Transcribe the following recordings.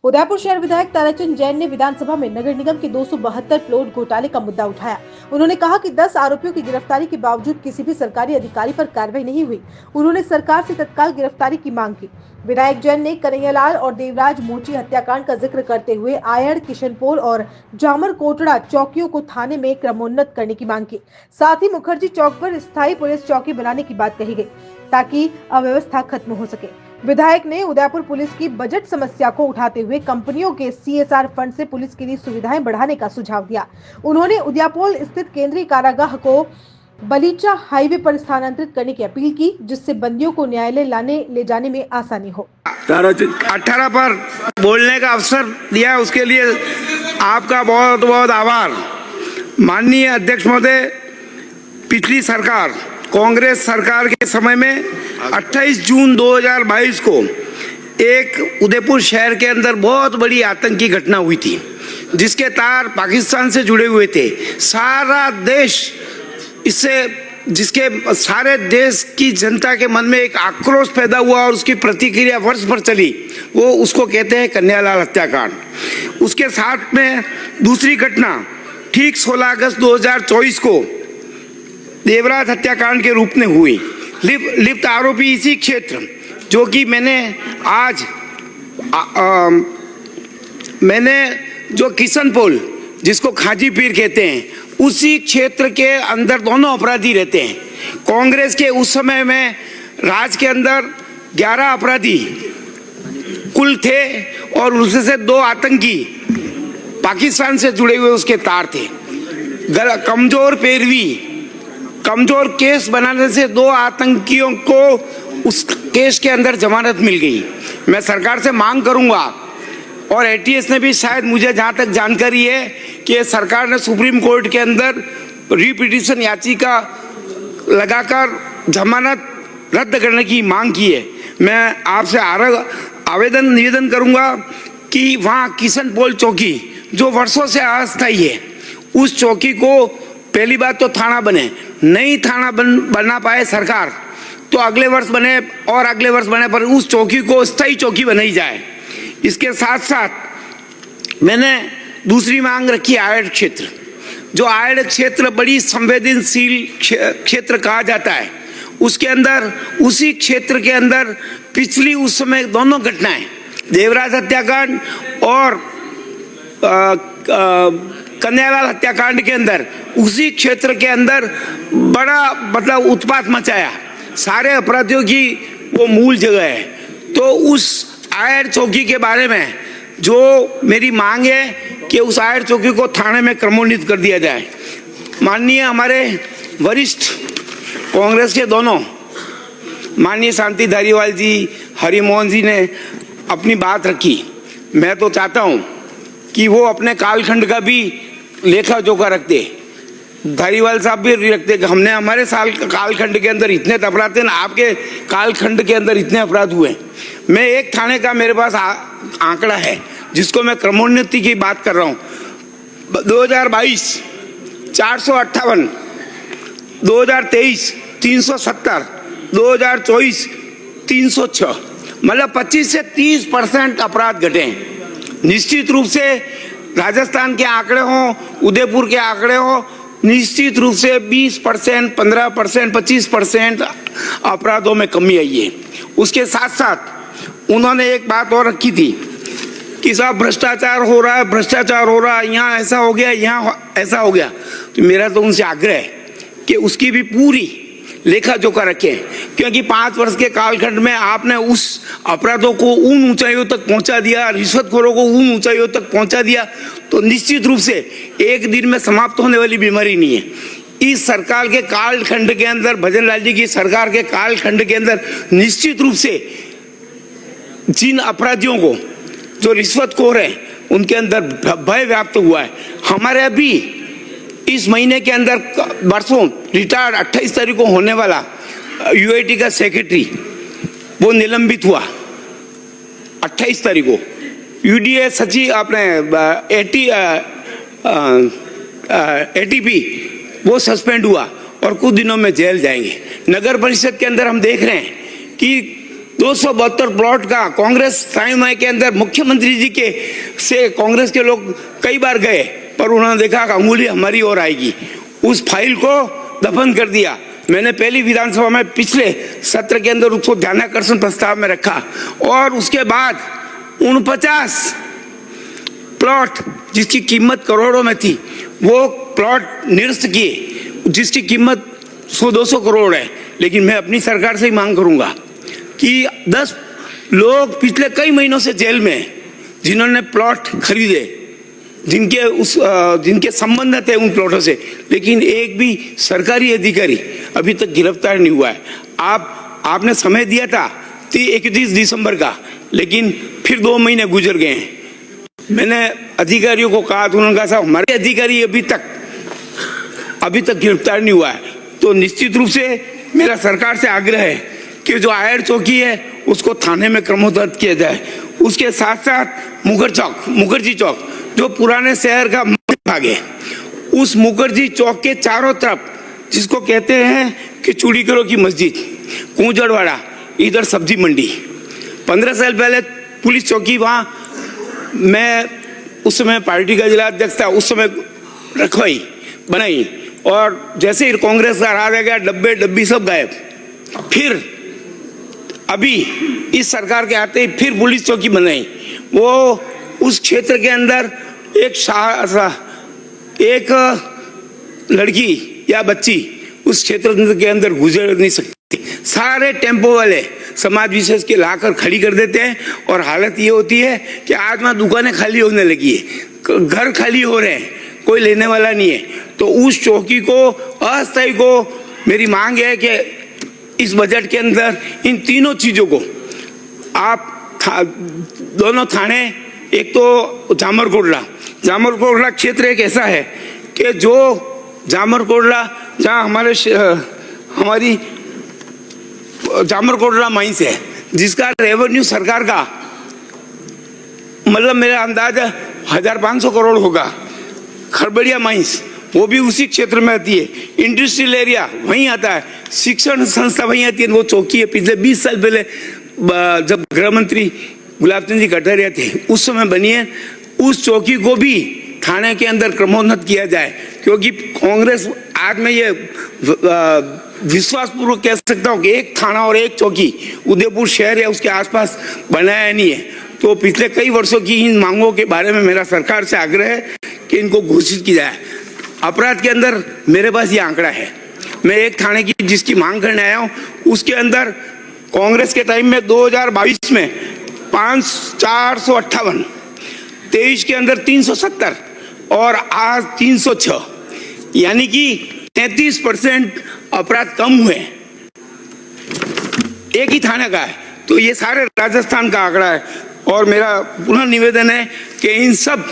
उदयपुर शहर विधायक ताराचंद जैन ने विधानसभा में नगर निगम के 272 प्लॉट घोटाले का मुद्दा उठाया। उन्होंने कहा कि 10 आरोपियों की गिरफ्तारी के बावजूद किसी भी सरकारी अधिकारी पर कार्रवाई नहीं हुई। उन्होंने सरकार से तत्काल गिरफ्तारी की मांग की। विधायक जैन ने कन्हैयालाल और देवराज मोची हत्याकांड का जिक्र करते हुए आयड़, किशनपोल और जामर कोटड़ा चौकियों को थाने में क्रमोन्नत करने की मांग की। साथ ही मुखर्जी चौक पर स्थायी पुलिस चौकी बनाने की बात कही गई ताकि अव्यवस्था खत्म हो सके। विधायक ने उदयपुर पुलिस की बजट समस्या को उठाते हुए कंपनियों के CSR फंड से पुलिस के लिए सुविधाएं बढ़ाने का सुझाव दिया। उन्होंने उदयपुर स्थित केंद्रीय कारागाह को बलीचा हाईवे पर स्थानांतरित करने की अपील की, जिससे बंदियों को न्यायालय ले जाने में आसानी हो। 18 पर बोलने का अवसर दिया, उसके लिए आपका बहुत बहुत आभार। माननीय अध्यक्ष महोदय, पिछली सरकार कांग्रेस सरकार के समय में 28 जून 2022 को एक उदयपुर शहर के अंदर बहुत बड़ी आतंकी घटना हुई थी, जिसके तार पाकिस्तान से जुड़े हुए थे। सारा देश जिसके सारे देश की जनता के मन में एक आक्रोश पैदा हुआ और उसकी प्रतिक्रिया वर्ष भर चली। वो उसको कहते हैं कन्हैयालाल हत्याकांड। उसके साथ में दूसरी घटना ठीक 16 अगस्त 2024 को देवराज हत्याकांड के रूप में हुई। लिप्त आरोपी इसी क्षेत्र, जो कि मैंने जो किशनपोल, जिसको खाजी पीर कहते हैं, उसी क्षेत्र के अंदर दोनों अपराधी रहते हैं। कांग्रेस के उस समय में राज्य के अंदर 11 अपराधी कुल थे और उसमें से 2 आतंकी पाकिस्तान से जुड़े हुए उसके तार थे। कमजोर केस बनाने से 2 आतंकियों को उस केस के अंदर जमानत मिल गई। मैं सरकार से मांग करूंगा, और ATS ने भी, शायद मुझे जहां तक जानकारी है कि सरकार ने सुप्रीम कोर्ट के अंदर रिपिटिशन याचिका लगाकर जमानत रद्द करने की मांग की है। मैं आपसे निवेदन करूंगा कि वहां किशनपोल चौकी, जो वर्षों से अस्थायी है, उस चौकी को पहली बात तो थाना बने, नहीं थाना बना पाए सरकार तो अगले वर्ष बने और अगले वर्ष बने, पर उस चौकी को स्थायी चौकी बनाई जाए। इसके साथ साथ मैंने दूसरी मांग रखी आयड़ क्षेत्र। जो आयड़ क्षेत्र बड़ी संवेदनशील क्षेत्र कहा जाता है, उसके अंदर, उसी क्षेत्र के अंदर पिछली उस समय दोनों घटनाएं, देवराज हत्याकांड और कन्हैयालाल हत्याकांड के अंदर, उसी क्षेत्र के अंदर बड़ा उत्पात मचाया। सारे अपराधियों की वो मूल जगह है। तो उस आयड़ चौकी के बारे में जो मेरी मांग है कि उस आयड़ चौकी को थाने में क्रमोन्नत कर दिया जाए। माननीय हमारे वरिष्ठ कांग्रेस के दोनों, माननीय शांति धारीवाल जी, हरिमोहन जी ने अपनी बात रखी। मैं तो चाहता हूं कि वो अपने कालखंड का भी लेखा जोखा रखते, धारीवाल साहब भी रखते कि हमने हमारे कालखंड के अंदर इतने अपराध थे ना, आपके कालखंड के अंदर इतने अपराध हुए। मैं एक थाने का मेरे पास आंकड़ा है, जिसको मैं क्रमोन्नति की बात कर रहा हूँ। 2022 458, 2023 370, 2024 306, मतलब 25 से 30% अपराध घटे हैं। निश्चित रूप से राजस्थान के आंकड़े हों, उदयपुर के आंकड़े हों, निश्चित रूप से 20%, 15%, 25% अपराधों में कमी आई है। उसके साथ साथ उन्होंने एक बात और रखी थी कि साहब भ्रष्टाचार हो रहा है, यहाँ ऐसा हो गया, यहाँ ऐसा हो गया। तो मेरा तो उनसे आग्रह है कि उसकी भी पूरी लेखा जोखा रखें, क्योंकि 5 वर्ष के कालखंड में आपने उस अपराधों को उन ऊंचाइयों तक पहुंचा दिया, रिश्वतखोरों को उन ऊंचाइयों तक पहुंचा दिया, तो निश्चित रूप से एक दिन में समाप्त होने वाली बीमारी नहीं है। इस सरकार के कालखंड के अंदर, भजन लाल जी की सरकार के कालखंड के अंदर निश्चित रूप से जिन अपराधियों को, जो रिश्वतखोर हैं, उनके अंदर भय व्याप्त हुआ है। हमारे अभी इस महीने के अंदर बरसों रिटायर्ड 28 तारीख को होने वाला UIT का सेक्रेटरी, वो निलंबित हुआ 28 तारीख को। UDA सचिव अपने ATP वो सस्पेंड हुआ और कुछ दिनों में जेल जाएंगे। नगर परिषद के अंदर हम देख रहे हैं कि 272 प्लॉट का कांग्रेस टाइम के अंदर मुख्यमंत्री जी के से कांग्रेस के लोग कई बार गए, पर उन्होंने देखा कि अंगुली हमारी ओर आएगी, उस फाइल को दफन कर दिया। मैंने पहली विधानसभा में पिछले सत्र के अंदर उसको ध्यानाकर्षण प्रस्ताव में रखा और उसके बाद 49 प्लॉट जिसकी कीमत करोड़ों में थी वो प्लॉट निरस्त किए, जिसकी कीमत 100-200 करोड़ है। लेकिन मैं अपनी सरकार से ही मांग करूंगा कि 10 लोग पिछले कई महीनों से जेल में हैं जिन्होंने प्लॉट खरीदे, जिनके संबंध थे उन प्लॉटों से, लेकिन एक भी सरकारी अधिकारी अभी तक गिरफ्तार नहीं हुआ है। आपने समय दिया था 31 दिसंबर का, लेकिन फिर 2 महीने गुजर गए हैं। मैंने अधिकारियों को कहा तो उन्होंने कहा साहब हमारे अधिकारी अभी तक गिरफ्तार नहीं हुआ है। तो निश्चित रूप से मेरा सरकार से आग्रह है कि जो आयर चौकी है उसको थाने में क्रमोन्नत किया जाए। उसके साथ साथ मुखर्जी चौक जो पुराने शहर का भाग है, उस मुखर्जी चौक के चारों तरफ जिसको कहते हैं कि चूड़ीकरों की मस्जिद, कूंजड़वाड़ा, इधर सब्जी मंडी, 15 साल पहले पुलिस चौकी वहाँ मैं उस समय पार्टी का जिला अध्यक्ष था, उस समय बनाई और जैसे ही कांग्रेस का राज आ गया डब्बे डब्बी सब गायब। फिर अभी इस सरकार के आते ही फिर पुलिस चौकी बनाई। वो उस क्षेत्र के अंदर एक लड़की या बच्ची उस क्षेत्र के अंदर गुजर नहीं सकती। सारे टेम्पो वाले समाज विशेष के लाकर खड़ी कर देते हैं और हालत ये होती है कि आज वहाँ दुकानें खाली होने लगी है, घर खाली हो रहे हैं, कोई लेने वाला नहीं है। तो उस चौकी को अस्थायी को मेरी मांग है कि इस बजट के अंदर इन तीनों चीजों को आप दोनों थाने, एक तो जामरकोटला क्षेत्र एक ऐसा है कि जो जामरकोटला जहाँ हमारी जामरकोटला माइंस है जिसका रेवेन्यू सरकार का मतलब मेरा अंदाजा 1500 करोड़ होगा। खरबड़िया माइंस वो भी उसी क्षेत्र में आती है, इंडस्ट्रियल एरिया वहीं आता है, शिक्षण संस्था वहीं आती है। वो चौकी है पिछले 20 साल पहले जब गृह मंत्री गुलाब चंद जी कटारिया थे उस समय बनी है। उस चौकी को भी थाने के अंदर क्रमोन्नत किया जाए, क्योंकि कांग्रेस आज मैं ये विश्वासपूर्वक कह सकता हूँ कि एक थाना और एक चौकी उदयपुर शहर या उसके आसपास बनाया नहीं है। तो पिछले कई वर्षों की इन मांगों के बारे में मेरा सरकार से आग्रह है कि इनको घोषित की जाए। अपराध के अंदर मेरे पास ये आंकड़ा है, मैं एक थाने की जिसकी मांग करने आया हूँ उसके अंदर कांग्रेस के टाइम में 2022 में 458, 23 के अंदर 370 और आज 306, यानी कि 33% अपराध कम हुए एक ही थाने का है। तो ये सारे राजस्थान का आंकड़ा है और मेरा पुनः निवेदन है कि इन सब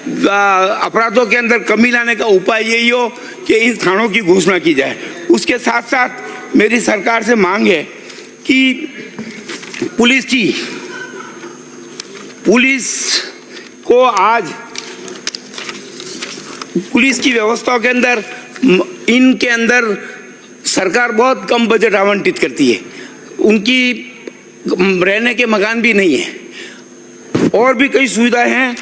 अपराधों के अंदर कमी लाने का उपाय यही हो कि इन थानों की घोषणा की जाए। उसके साथ साथ मेरी सरकार से मांग है कि पुलिस की व्यवस्थाओं के अंदर इनके अंदर सरकार बहुत कम बजट आवंटित करती है, उनकी रहने के मकान भी नहीं है और भी कई सुविधाएं हैं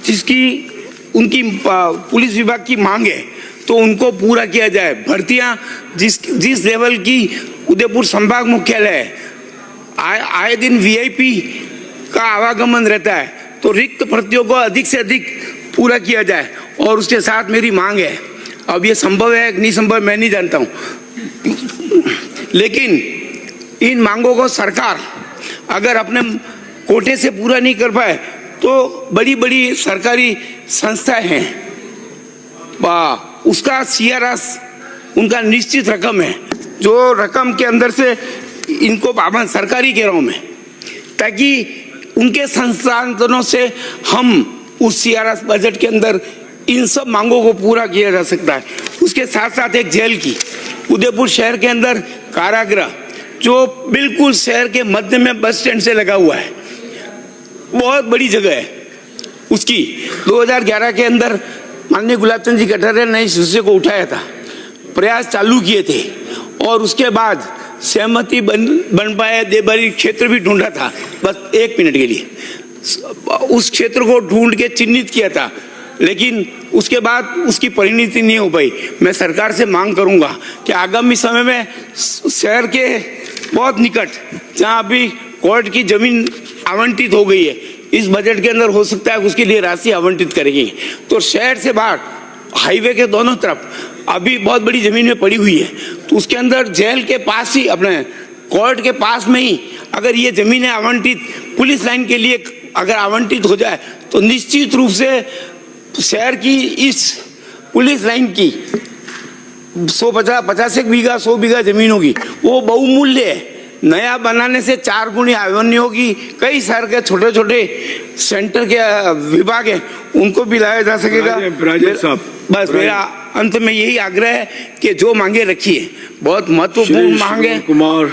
जिसकी उनकी पुलिस विभाग की मांग है तो उनको पूरा किया जाए। भर्तियां जिस लेवल की उदयपुर संभाग मुख्यालय है, आए दिन वीआईपी का आवागमन रहता है, तो रिक्त भर्तियों को अधिक से अधिक पूरा किया जाए। और उसके साथ मेरी मांग है, अब ये संभव है नहीं संभव मैं नहीं जानता हूँ, लेकिन इन मांगों को सरकार अगर अपने कोटे से पूरा नहीं कर पाए तो बड़ी बड़ी सरकारी संस्थाएं हैं, उसका सीआरएस उनका निश्चित रकम है, जो रकम के अंदर से इनको पाबंद सरकारी कह रहा हूं मैं, ताकि उनके संसाधनों से हम उस सीआरएस बजट के अंदर इन सब मांगों को पूरा किया जा सकता है। उसके साथ साथ एक जेल की उदयपुर शहर के अंदर कारागृह जो बिल्कुल शहर के मध्य में बस स्टैंड से लगा हुआ है, बहुत बड़ी जगह है उसकी। 2011 के अंदर माननीय गुलाब चंद जी कटारिया ने इस विषय को उठाया था, प्रयास चालू किए थे और उसके बाद सहमति बन पाए। देवबारी क्षेत्र भी ढूंढा था, बस 1 मिनट के लिए उस क्षेत्र को ढूंढ के चिन्हित किया था, लेकिन उसके बाद उसकी परिणति नहीं हो पाई। मैं सरकार से मांग करूंगा कि आगामी समय में शहर के बहुत निकट जहां अभी कोर्ट की जमीन आवंटित हो गई है, इस बजट के अंदर हो सकता है उसके लिए राशि आवंटित करेंगे, तो शहर से बाहर हाईवे के दोनों तरफ अभी बहुत बड़ी जमीन में पड़ी हुई है, तो उसके अंदर जेल के पास ही, अपने कोर्ट के पास में ही अगर ये जमीनें आवंटित पुलिस लाइन के लिए अगर आवंटित हो जाए तो निश्चित रूप से शहर की इस पुलिस लाइन की 50 बीघा 100 बीघा जमीन होगी, वो बहुमूल्य है। नया बनाने से 4 गुनी आमदनी होगी। कई शहर के छोटे छोटे सेंटर के विभाग हैं, उनको भी लाया जा सकेगा। बस मेरा अंत में यही आग्रह है कि जो मांगे रखिए, बहुत महत्वपूर्ण मांगे। कुमार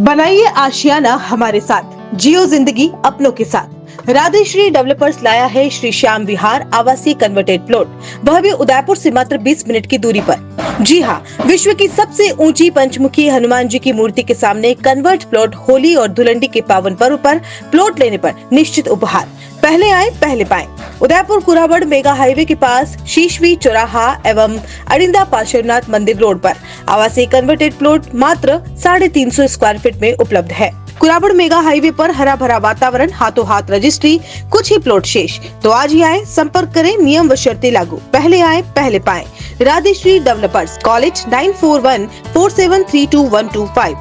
बनाइए आशियाना हमारे साथ, जियो जिंदगी अपनों के साथ। राधेश्री डेवलपर्स लाया है श्री श्याम विहार आवासीय कन्वर्टेड प्लॉट, वह भी उदयपुर से मात्र 20 मिनट की दूरी पर। जी हाँ, विश्व की सबसे ऊंची पंचमुखी हनुमान जी की मूर्ति के सामने कन्वर्ट प्लॉट। होली और धुलंडी के पावन पर्व पर प्लॉट लेने पर निश्चित उपहार। पहले आए पहले पाएं। उदयपुर कुराबड़ मेगा हाईवे के पास शीशवी चौराहा एवं अरिंदा पार्श्वनाथ मंदिर रोड पर आवासीय कन्वर्टेड प्लॉट मात्र 350 स्क्वायर फीट में उपलब्ध है। कुराबड़ मेगा हाईवे पर हरा भरा वातावरण, हाथों हाथ रजिस्ट्री, कुछ ही प्लॉट शेष। तो आज ही आए, संपर्क करें, नियम व शर्तें लागू। पहले आए पहले पाएं। राधेश्री डेवलपर्स, कॉलेज 9414732125।